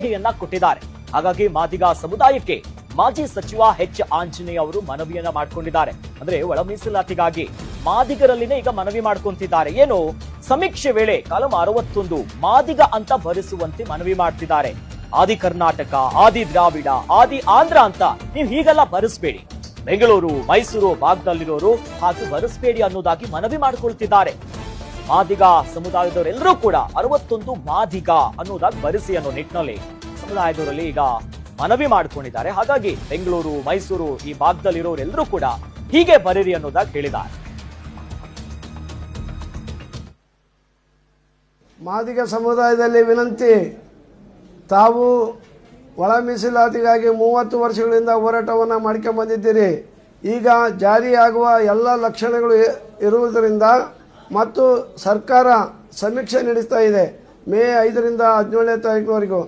ಕೊಟ್ಟಿದ್ದಾರೆ. ಹಾಗಾಗಿ ಮಾದಿಗ ಸಮುದಾಯಕ್ಕೆ ಮಾಜಿ ಸಚಿವ ಎಚ್ ಆಂಜನೇಯ ಅವರು ಮನವಿಯನ್ನ ಮಾಡಿಕೊಂಡಿದ್ದಾರೆ. ಅಂದ್ರೆ ಒಳ ಮೀಸಲಾತಿಗಾಗಿ ಮಾದಿಗರಲ್ಲಿನೇ ಈಗ ಮನವಿ ಮಾಡ್ಕೊಂತಿದ್ದಾರೆ. ಏನು ಸಮೀಕ್ಷೆ ವೇಳೆ ಕಾಲಂ 61 ಮಾದಿಗ ಅಂತ ಭರಿಸುವಂತೆ ಮನವಿ ಮಾಡ್ತಿದ್ದಾರೆ. ಆದಿ ಕರ್ನಾಟಕ, ಆದಿ ದ್ರಾವಿಡ, ಆದಿ ಆಂಧ್ರ ಅಂತ ನೀವು ಹೀಗೆಲ್ಲ ಭರಿಸಬೇಡಿ, ಬೆಂಗಳೂರು ಮೈಸೂರು ಭಾಗದಲ್ಲಿರೋರು ಹಾಗೂ ಭರಿಸಬೇಡಿ ಅನ್ನೋದಾಗಿ ಮನವಿ ಮಾಡಿಕೊಳ್ತಿದ್ದಾರೆ. ಮಾದಿಗ ಸಮುದಾಯದವರೆಲ್ಲರೂ ಕೂಡ 61 ಮಾದಿಗ ಅನ್ನೋದಾಗಿ ಭರಿಸಿ ಅನ್ನೋ ನಿಟ್ಟಿನಲ್ಲಿ ಸಮುದಾಯದವರಲ್ಲಿ ಈಗ ಮನವಿ ಮಾಡಿಕೊಂಡಿದ್ದಾರೆ. ಹಾಗಾಗಿ ಬೆಂಗಳೂರು ಮೈಸೂರು ಈ ಭಾಗದಲ್ಲಿರೋರೆಲ್ಲರೂ ಕೂಡ ಹೀಗೆ ಬರೀರಿ ಅನ್ನೋದಾಗಿ ಹೇಳಿದ್ದಾರೆ. ಮಾದಿಗ ಸಮುದಾಯದಲ್ಲಿ ವಿನಂತಿ, ತಾವು ಒಳ ಮೀಸಲಾತಿಗಾಗಿ 30 ವರ್ಷಗಳಿಂದ ಹೋರಾಟವನ್ನು ಮಾಡ್ಕೊಂಡು ಬಂದಿದ್ದೀರಿ. ಈಗ ಜಾರಿಯಾಗುವ ಎಲ್ಲ ಲಕ್ಷಣಗಳು ಇರುವುದರಿಂದ ಮತ್ತು ಸರ್ಕಾರ ಸಮೀಕ್ಷೆ ನಡೆಸ್ತಾ ಇದೆ ಮೇ 5ರಿಂದ 17ನೇ ತಾರೀಕಿನವರೆಗೂ.